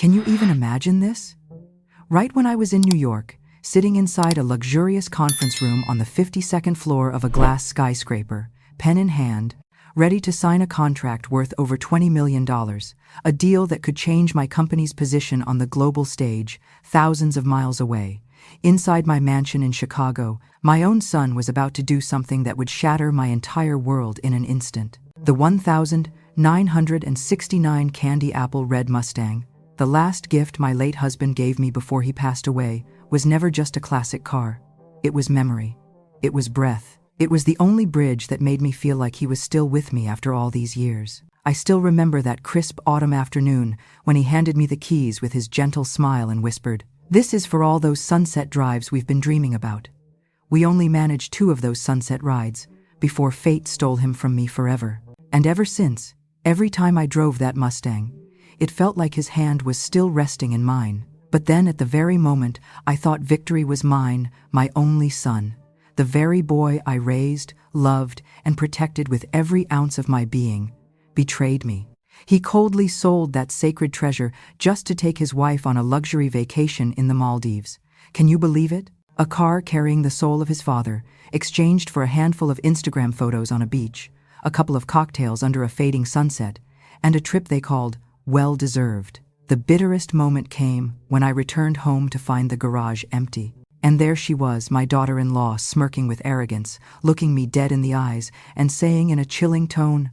Can you even imagine this? Right when I was in New York, sitting inside a luxurious conference room on the 52nd floor of a glass skyscraper, pen in hand, ready to sign a contract worth over $20 million, a deal that could change my company's position on the global stage, thousands of miles away. Inside my mansion in Chicago, my own son was about to do something that would shatter my entire world in an instant. The 1969 candy apple red Mustang, the last gift my late husband gave me before he passed away, was never just a classic car. It was memory. It was breath. It was the only bridge that made me feel like he was still with me after all these years. I still remember that crisp autumn afternoon when he handed me the keys with his gentle smile and whispered, "This is for all those sunset drives we've been dreaming about." We only managed 2 of those sunset rides before fate stole him from me forever. And ever since, every time I drove that Mustang, it felt like his hand was still resting in mine. But then at the very moment I thought victory was mine, my only son, the very boy I raised, loved, and protected with every ounce of my being, betrayed me. He coldly sold that sacred treasure just to take his wife on a luxury vacation in the Maldives. Can you believe it? A car carrying the soul of his father, exchanged for a handful of Instagram photos on a beach, a couple of cocktails under a fading sunset, and a trip they called well-deserved. The bitterest moment came when I returned home to find the garage empty. And there she was, my daughter-in-law, smirking with arrogance, looking me dead in the eyes, and saying in a chilling tone,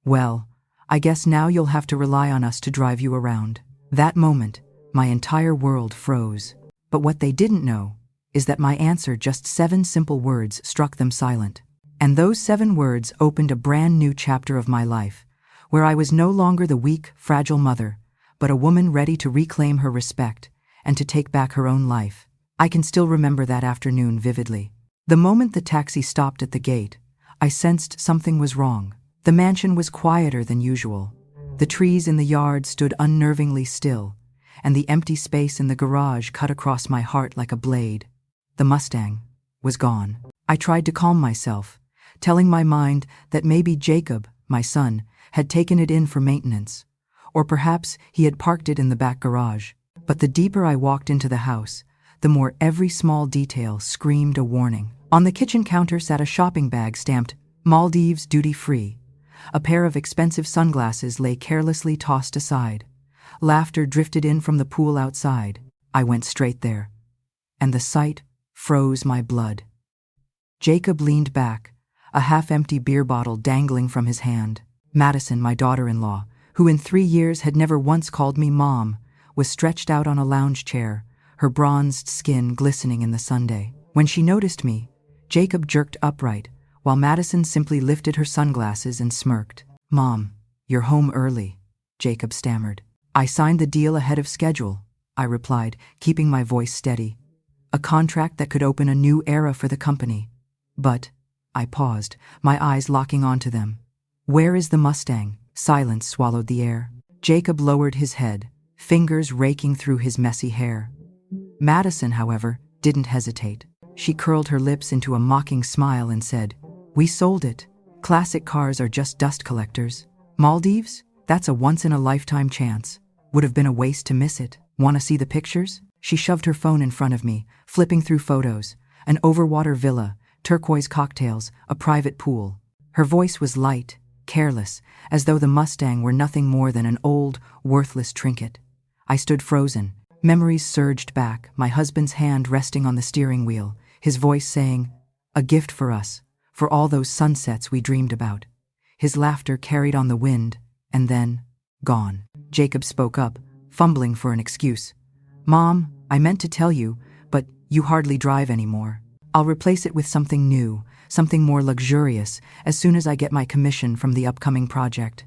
"Well, I guess now you'll have to rely on us to drive you around." That moment, my entire world froze. But what they didn't know is that my answer, just 7 simple words, struck them silent. And those 7 words opened a brand new chapter of my life, where I was no longer the weak, fragile mother, but a woman ready to reclaim her respect and to take back her own life. I can still remember that afternoon vividly. The moment the taxi stopped at the gate, I sensed something was wrong. The mansion was quieter than usual. The trees in the yard stood unnervingly still, and the empty space in the garage cut across my heart like a blade. The Mustang was gone. I tried to calm myself, telling my mind that maybe Jacob, my son, had taken it in for maintenance, or perhaps he had parked it in the back garage. But the deeper I walked into the house, the more every small detail screamed a warning. On the kitchen counter sat a shopping bag stamped Maldives duty-free. A pair of expensive sunglasses lay carelessly tossed aside. Laughter drifted in from the pool outside. I went straight there, and the sight froze my blood. Jacob leaned back, a half-empty beer bottle dangling from his hand. Madison, my daughter-in-law, who in 3 years had never once called me Mom, was stretched out on a lounge chair, her bronzed skin glistening in the sunday. When she noticed me, Jacob jerked upright, while Madison simply lifted her sunglasses and smirked. "Mom, you're home early," Jacob stammered. "I signed the deal ahead of schedule," I replied, keeping my voice steady. "A contract that could open a new era for the company." "But," I paused, my eyes locking onto them. "Where is the Mustang?" Silence swallowed the air. Jacob lowered his head, fingers raking through his messy hair. Madison, however, didn't hesitate. She curled her lips into a mocking smile and said, "We sold it. Classic cars are just dust collectors. Maldives? That's a once-in-a-lifetime chance. Would have been a waste to miss it. Want to see the pictures?" She shoved her phone in front of me, flipping through photos. An overwater villa, turquoise cocktails, a private pool. Her voice was light, careless, as though the Mustang were nothing more than an old, worthless trinket. I stood frozen. Memories surged back, my husband's hand resting on the steering wheel, his voice saying, "A gift for us, for all those sunsets we dreamed about." His laughter carried on the wind, and then, gone. Jacob spoke up, fumbling for an excuse. "Mom, I meant to tell you, but you hardly drive anymore. I'll replace it with something new, something more luxurious, as soon as I get my commission from the upcoming project."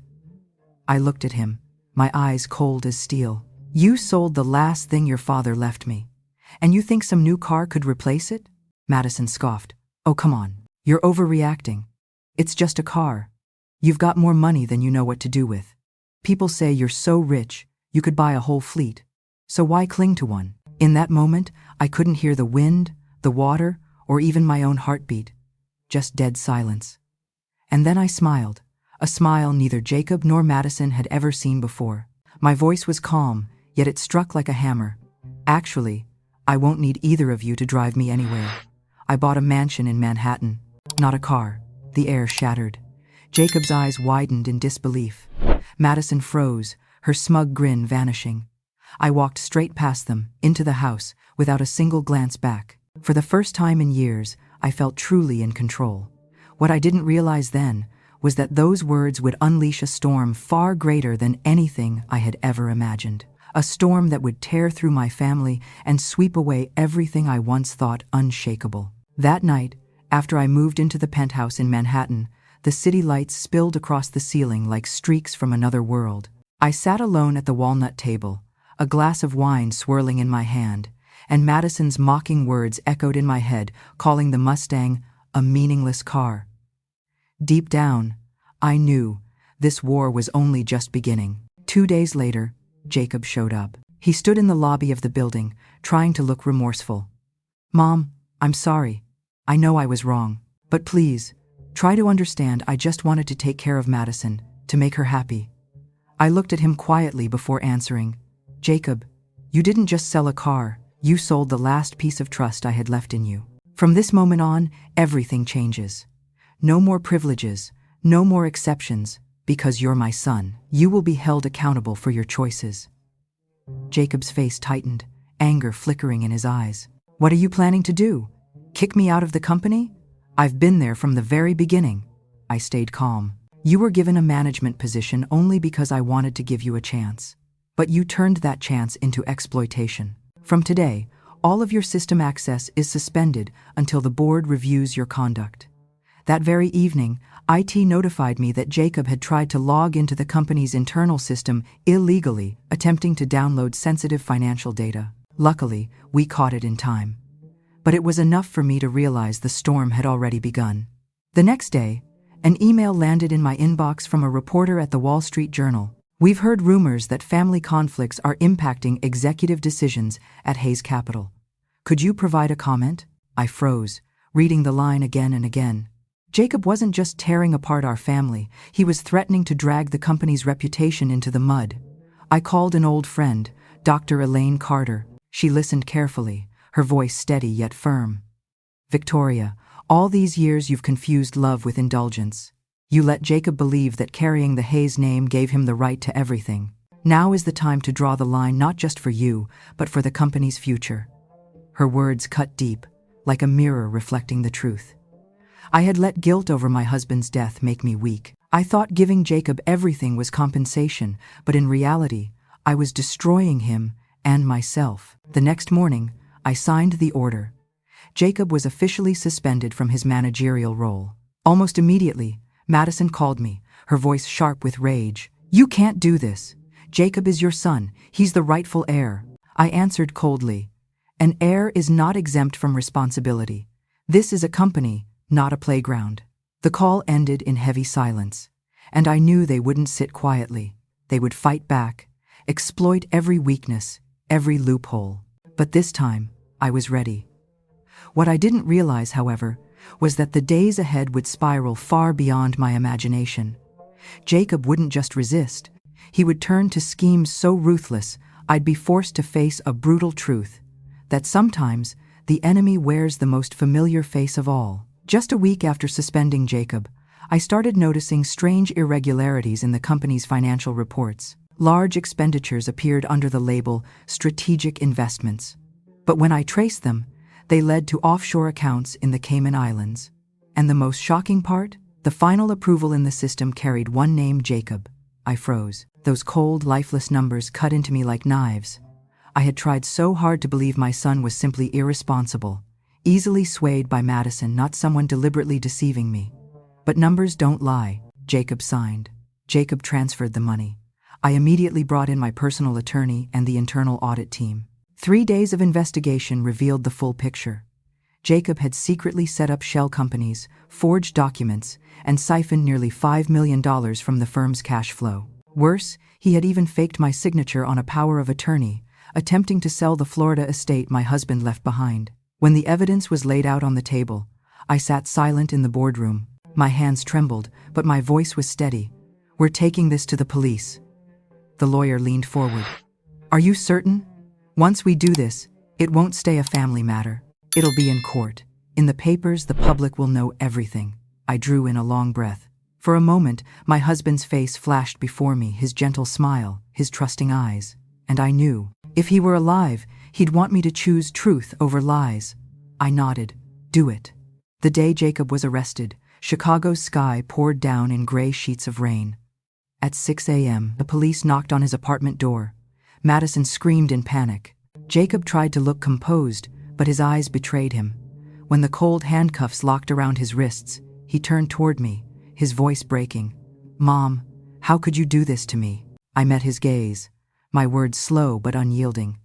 I looked at him, my eyes cold as steel. "You sold the last thing your father left me, and you think some new car could replace it?" Madison scoffed. "Oh, come on. You're overreacting. It's just a car. You've got more money than you know what to do with. People say you're so rich, you could buy a whole fleet. So why cling to one?" In that moment, I couldn't hear the wind, the water, or even my own heartbeat. Just dead silence. And then I smiled, a smile neither Jacob nor Madison had ever seen before. My voice was calm, yet it struck like a hammer. Actually, I won't need either of you to drive me anywhere. I bought a mansion in Manhattan, not a car. The air shattered. Jacob's eyes widened in disbelief. Madison froze, her smug grin vanishing. I walked straight past them, into the house, without a single glance back. For the first time in years, I felt truly in control. What I didn't realize then was that those words would unleash a storm far greater than anything I had ever imagined. A storm that would tear through my family and sweep away everything I once thought unshakable. That night, after I moved into the penthouse in Manhattan, the city lights spilled across the ceiling like streaks from another world. I sat alone at the walnut table, a glass of wine swirling in my hand, and Madison's mocking words echoed in my head, calling the Mustang a meaningless car. Deep down, I knew this war was only just beginning. 2 days later, Jacob showed up. He stood in the lobby of the building, trying to look remorseful. "Mom, I'm sorry. I know I was wrong. But please, try to understand. I just wanted to take care of Madison, to make her happy." I looked at him quietly before answering. "Jacob, you didn't just sell a car, you sold the last piece of trust I had left in you. From this moment on, everything changes. No more privileges, no more exceptions, because you're my son. You will be held accountable for your choices." Jacob's face tightened, anger flickering in his eyes. "What are you planning to do? Kick me out of the company? I've been there from the very beginning." I stayed calm. "You were given a management position only because I wanted to give you a chance. But you turned that chance into exploitation. From today, all of your system access is suspended until the board reviews your conduct." That very evening, IT notified me that Jacob had tried to log into the company's internal system illegally, attempting to download sensitive financial data. Luckily, we caught it in time. But it was enough for me to realize the storm had already begun. The next day, an email landed in my inbox from a reporter at the Wall Street Journal. "We've heard rumors that family conflicts are impacting executive decisions at Hayes Capital. Could you provide a comment?" I froze, reading the line again and again. Jacob wasn't just tearing apart our family, he was threatening to drag the company's reputation into the mud. I called an old friend, Dr. Elaine Carter. She listened carefully, her voice steady yet firm. "Victoria, all these years you've confused love with indulgence. You let Jacob believe that carrying the Hayes name gave him the right to everything. Now is the time to draw the line, not just for you, but for the company's future." Her words cut deep, like a mirror reflecting the truth. I had let guilt over my husband's death make me weak. I thought giving Jacob everything was compensation, but in reality, I was destroying him and myself. The next morning, I signed the order. Jacob was officially suspended from his managerial role. Almost immediately, Madison called me, her voice sharp with rage. "You can't do this. Jacob is your son. He's the rightful heir." I answered coldly. "An heir is not exempt from responsibility. This is a company, not a playground." The call ended in heavy silence, and I knew they wouldn't sit quietly. They would fight back, exploit every weakness, every loophole. But this time, I was ready. What I didn't realize, however, was that the days ahead would spiral far beyond my imagination. Jacob wouldn't just resist. He would turn to schemes so ruthless I'd be forced to face a brutal truth, that sometimes the enemy wears the most familiar face of all. Just a week after suspending Jacob, I started noticing strange irregularities in the company's financial reports. Large expenditures appeared under the label strategic investments. But when I traced them, they led to offshore accounts in the Cayman Islands. And the most shocking part? The final approval in the system carried one name: Jacob. I froze. Those cold, lifeless numbers cut into me like knives. I had tried so hard to believe my son was simply irresponsible, easily swayed by Madison, not someone deliberately deceiving me. But numbers don't lie. Jacob signed. Jacob transferred the money. I immediately brought in my personal attorney and the internal audit team. 3 days of investigation revealed the full picture. Jacob had secretly set up shell companies, forged documents, and siphoned nearly $5 million from the firm's cash flow. Worse, he had even faked my signature on a power of attorney, attempting to sell the Florida estate my husband left behind. When the evidence was laid out on the table, I sat silent in the boardroom. My hands trembled, but my voice was steady. "We're taking this to the police." The lawyer leaned forward. Are you certain? Once we do this, it won't stay a family matter. It'll be in court. In the papers, the public will know everything. I drew in a long breath. For a moment, my husband's face flashed before me, his gentle smile, his trusting eyes. And I knew, if he were alive, he'd want me to choose truth over lies. I nodded. Do it. The day Jacob was arrested, Chicago's sky poured down in gray sheets of rain. At 6 a.m., the police knocked on his apartment door. Madison screamed in panic. Jacob tried to look composed, but his eyes betrayed him. When the cold handcuffs locked around his wrists, he turned toward me, his voice breaking. "Mom, how could you do this to me?" I met his gaze, my words slow but unyielding.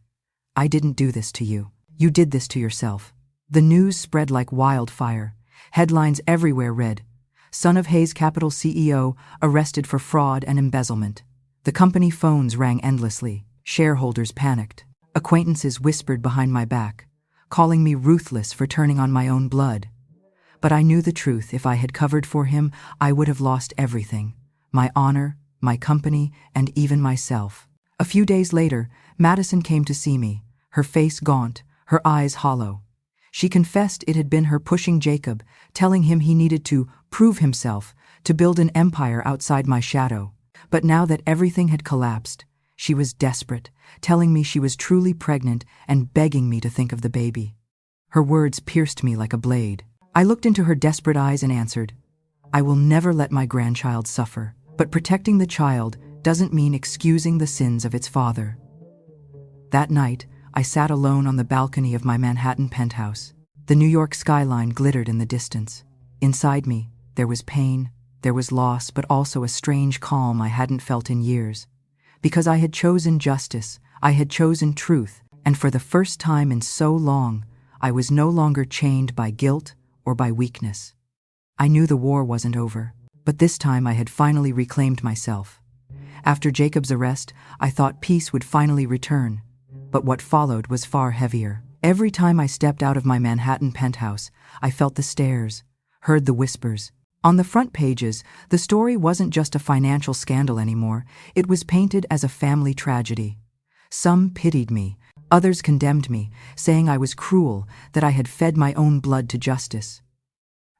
"I didn't do this to you. You did this to yourself." The news spread like wildfire. Headlines everywhere read, "Son of Hayes Capital CEO arrested for fraud and embezzlement." The company phones rang endlessly. Shareholders panicked. Acquaintances whispered behind my back, calling me ruthless for turning on my own blood. But I knew the truth. If I had covered for him, I would have lost everything. My honor, my company, and even myself. A few days later, Madison came to see me, her face gaunt, her eyes hollow. She confessed it had been her pushing Jacob, telling him he needed to prove himself, to build an empire outside my shadow. But now that everything had collapsed, she was desperate, telling me she was truly pregnant and begging me to think of the baby. Her words pierced me like a blade. I looked into her desperate eyes and answered, "I will never let my grandchild suffer, but protecting the child doesn't mean excusing the sins of its father." That night, I sat alone on the balcony of my Manhattan penthouse. The New York skyline glittered in the distance. Inside me, there was pain, there was loss, but also a strange calm I hadn't felt in years. Because I had chosen justice, I had chosen truth, and for the first time in so long, I was no longer chained by guilt or by weakness. I knew the war wasn't over, but this time I had finally reclaimed myself. After Jacob's arrest, I thought peace would finally return, but what followed was far heavier. Every time I stepped out of my Manhattan penthouse, I felt the stares, heard the whispers. On the front pages, the story wasn't just a financial scandal anymore, it was painted as a family tragedy. Some pitied me, others condemned me, saying I was cruel, that I had fed my own blood to justice.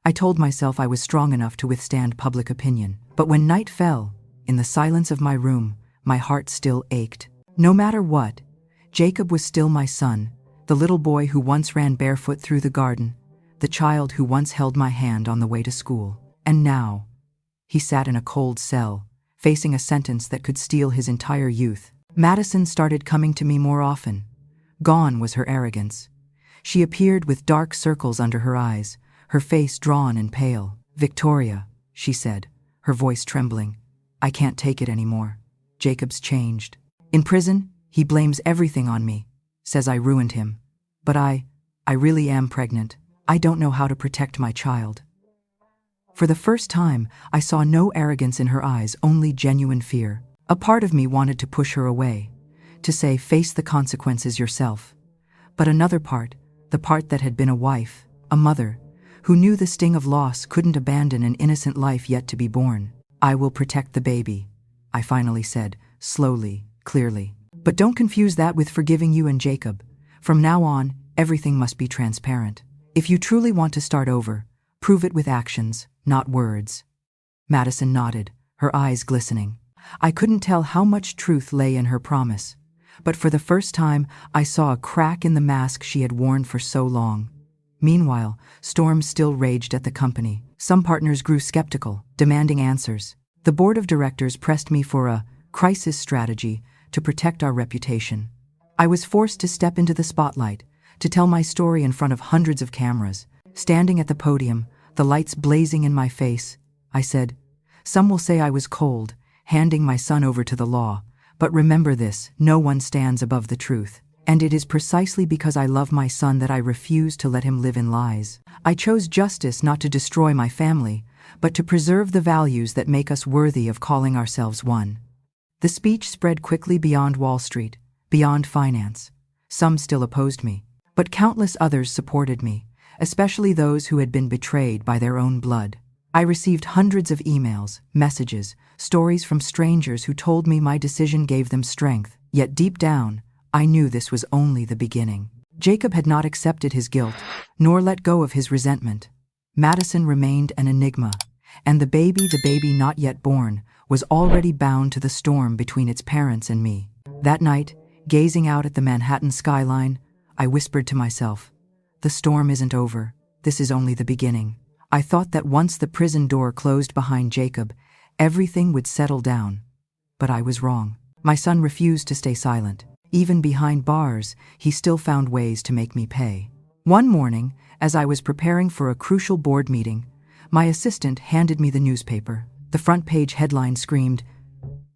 I told myself I was strong enough to withstand public opinion, but when night fell, in the silence of my room, my heart still ached. No matter what, Jacob was still my son, the little boy who once ran barefoot through the garden, the child who once held my hand on the way to school. And now, he sat in a cold cell, facing a sentence that could steal his entire youth. Madison started coming to me more often. Gone was her arrogance. She appeared with dark circles under her eyes, her face drawn and pale. "Victoria," she said, her voice trembling, "I can't take it anymore. Jacob's changed. In prison, he blames everything on me, says I ruined him. But I really am pregnant. I don't know how to protect my child." For the first time, I saw no arrogance in her eyes, only genuine fear. A part of me wanted to push her away, to say, "Face the consequences yourself." But another part, the part that had been a wife, a mother, who knew the sting of loss, couldn't abandon an innocent life yet to be born. "I will protect the baby," I finally said, slowly, clearly. "But don't confuse that with forgiving you and Jacob. From now on, everything must be transparent. If you truly want to start over, prove it with actions, not words." Madison nodded, her eyes glistening. I couldn't tell how much truth lay in her promise, but for the first time I saw a crack in the mask she had worn for so long. Meanwhile, storms still raged at the company. Some partners grew skeptical, demanding answers. The board of directors pressed me for a crisis strategy to protect our reputation. I was forced to step into the spotlight, to tell my story in front of hundreds of cameras. Standing at the podium, the lights blazing in my face, I said, "Some will say I was cold, handing my son over to the law, but remember this, no one stands above the truth. And it is precisely because I love my son that I refuse to let him live in lies. I chose justice not to destroy my family, but to preserve the values that make us worthy of calling ourselves one." The speech spread quickly beyond Wall Street, beyond finance. Some still opposed me, but countless others supported me, especially those who had been betrayed by their own blood. I received hundreds of emails, messages, stories from strangers who told me my decision gave them strength. Yet deep down, I knew this was only the beginning. Jacob had not accepted his guilt, nor let go of his resentment. Madison remained an enigma, and the baby not yet born, was already bound to the storm between its parents and me. That night, gazing out at the Manhattan skyline, I whispered to myself, "The storm isn't over. This is only the beginning." I thought that once the prison door closed behind Jacob, everything would settle down. But I was wrong. My son refused to stay silent. Even behind bars, he still found ways to make me pay. One morning, as I was preparing for a crucial board meeting, my assistant handed me the newspaper. The front page headline screamed,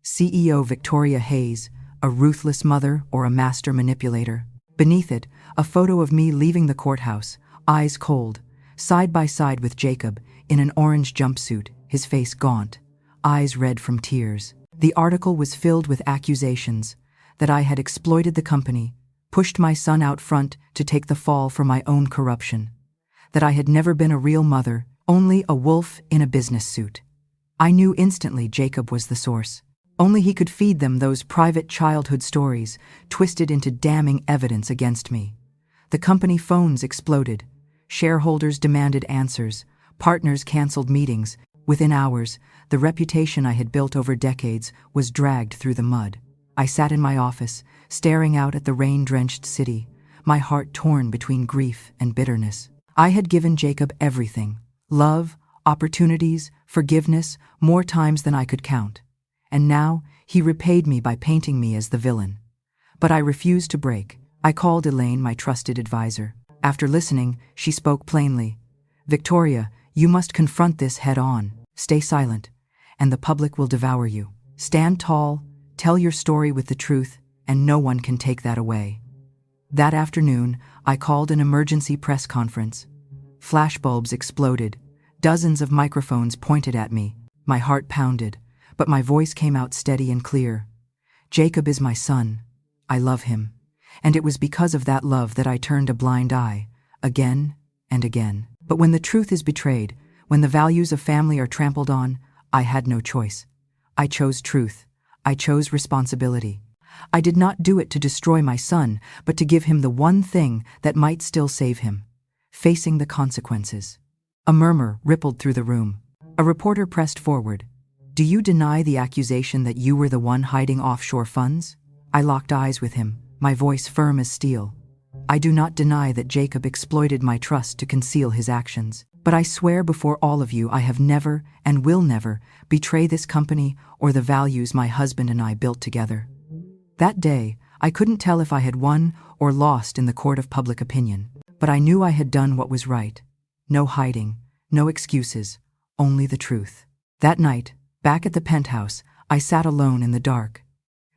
"CEO Victoria Hayes, a ruthless mother or a master manipulator." Beneath it, a photo of me leaving the courthouse, eyes cold, side by side with Jacob, in an orange jumpsuit, his face gaunt, eyes red from tears. The article was filled with accusations that I had exploited the company, pushed my son out front to take the fall for my own corruption, that I had never been a real mother, only a wolf in a business suit. I knew instantly Jacob was the source. Only he could feed them those private childhood stories, twisted into damning evidence against me. The company phones exploded. Shareholders demanded answers. Partners canceled meetings. Within hours, the reputation I had built over decades was dragged through the mud. I sat in my office, staring out at the rain-drenched city, my heart torn between grief and bitterness. I had given Jacob everything: love, opportunities, forgiveness, more times than I could count. And now, he repaid me by painting me as the villain. But I refused to break. I called Elaine, my trusted advisor. After listening, she spoke plainly. "Victoria, you must confront this head-on. Stay silent, and the public will devour you. Stand tall, tell your story with the truth, and no one can take that away." That afternoon, I called an emergency press conference. Flashbulbs exploded. Dozens of microphones pointed at me. My heart pounded, but my voice came out steady and clear. Jacob is my son. I love him. And it was because of that love that I turned a blind eye, again and again. But when the truth is betrayed, when the values of family are trampled on, I had no choice. I chose truth. I chose responsibility. I did not do it to destroy my son, but to give him the one thing that might still save him: facing the consequences. A murmur rippled through the room. A reporter pressed forward. "Do you deny the accusation that you were the one hiding offshore funds?" I locked eyes with him, my voice firm as steel. "I do not deny that Jacob exploited my trust to conceal his actions. But I swear before all of you I have never and will never betray this company or the values my husband and I built together." That day, I couldn't tell if I had won or lost in the court of public opinion. But I knew I had done what was right. No hiding, no excuses, only the truth. That night, back at the penthouse, I sat alone in the dark.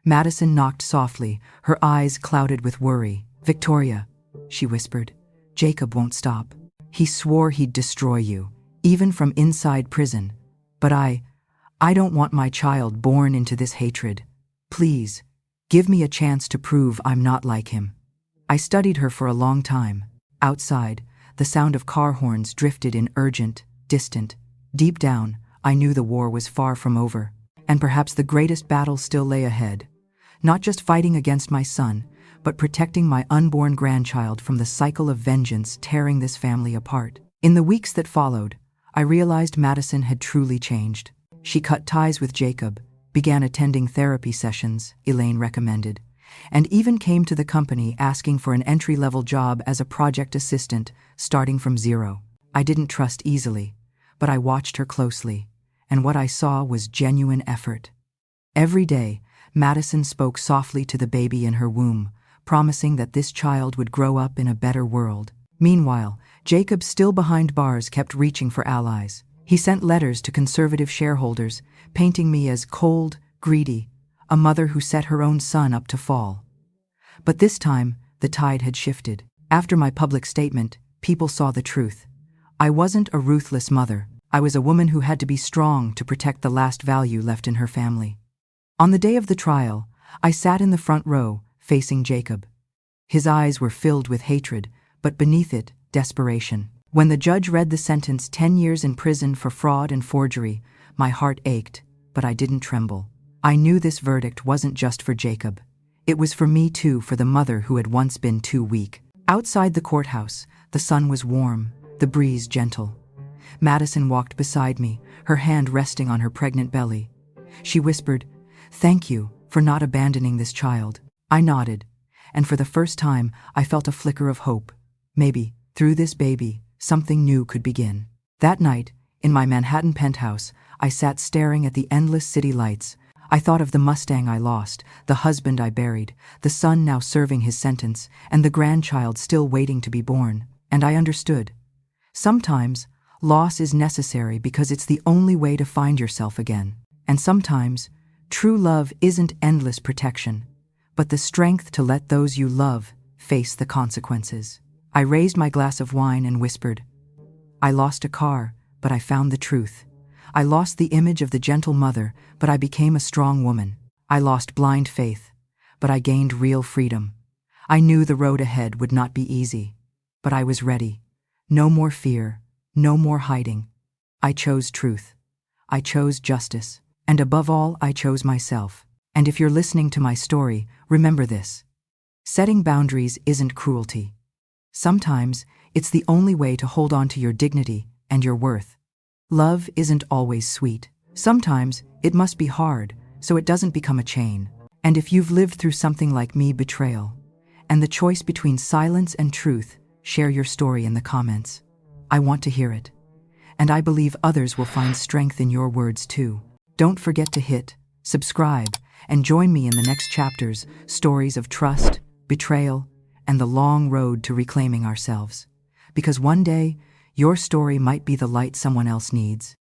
Madison knocked softly, her eyes clouded with worry. "Victoria," she whispered, "Jacob won't stop. He swore he'd destroy you, even from inside prison. But I don't want my child born into this hatred. Please, give me a chance to prove I'm not like him." I studied her for a long time. Outside, the sound of car horns drifted in urgent, distant. Deep down, I knew the war was far from over, and perhaps the greatest battle still lay ahead. Not just fighting against my son, but protecting my unborn grandchild from the cycle of vengeance tearing this family apart. In the weeks that followed, I realized Madison had truly changed. She cut ties with Jacob, began attending therapy sessions Elaine recommended, and even came to the company asking for an entry-level job as a project assistant, starting from zero. I didn't trust easily, but I watched her closely, and what I saw was genuine effort. Every day, Madison spoke softly to the baby in her womb, promising that this child would grow up in a better world. Meanwhile, Jacob, still behind bars, kept reaching for allies. He sent letters to conservative shareholders, painting me as cold, greedy, a mother who set her own son up to fall. But this time, the tide had shifted. After my public statement, people saw the truth. I wasn't a ruthless mother. I was a woman who had to be strong to protect the last value left in her family. On the day of the trial, I sat in the front row, facing Jacob. His eyes were filled with hatred, but beneath it, desperation. When the judge read the sentence, 10 years in prison for fraud and forgery, my heart ached, but I didn't tremble. I knew this verdict wasn't just for Jacob. It was for me too, for the mother who had once been too weak. Outside the courthouse, the sun was warm, the breeze gentle. Madison walked beside me, her hand resting on her pregnant belly. She whispered, "Thank you for not abandoning this child." I nodded, and for the first time I felt a flicker of hope. Maybe, through this baby, something new could begin. That night, in my Manhattan penthouse, I sat staring at the endless city lights. I thought of the Mustang I lost, the husband I buried, the son now serving his sentence, and the grandchild still waiting to be born. And I understood. Sometimes, loss is necessary because it's the only way to find yourself again. And sometimes, true love isn't endless protection, but the strength to let those you love face the consequences. I raised my glass of wine and whispered, "I lost a car, but I found the truth. I lost the image of the gentle mother, but I became a strong woman. I lost blind faith, but I gained real freedom. I knew the road ahead would not be easy, but I was ready. No more fear, no more hiding. I chose truth. I chose justice. And above all, I chose myself. And if you're listening to my story, remember this. Setting boundaries isn't cruelty. Sometimes, it's the only way to hold on to your dignity and your worth. Love isn't always sweet. Sometimes, it must be hard, so it doesn't become a chain. And if you've lived through something like me, betrayal, and the choice between silence and truth, share your story in the comments. I want to hear it. And I believe others will find strength in your words too. Don't forget to hit subscribe and join me in the next chapters, stories of trust, betrayal, and the long road to reclaiming ourselves. Because one day, your story might be the light someone else needs.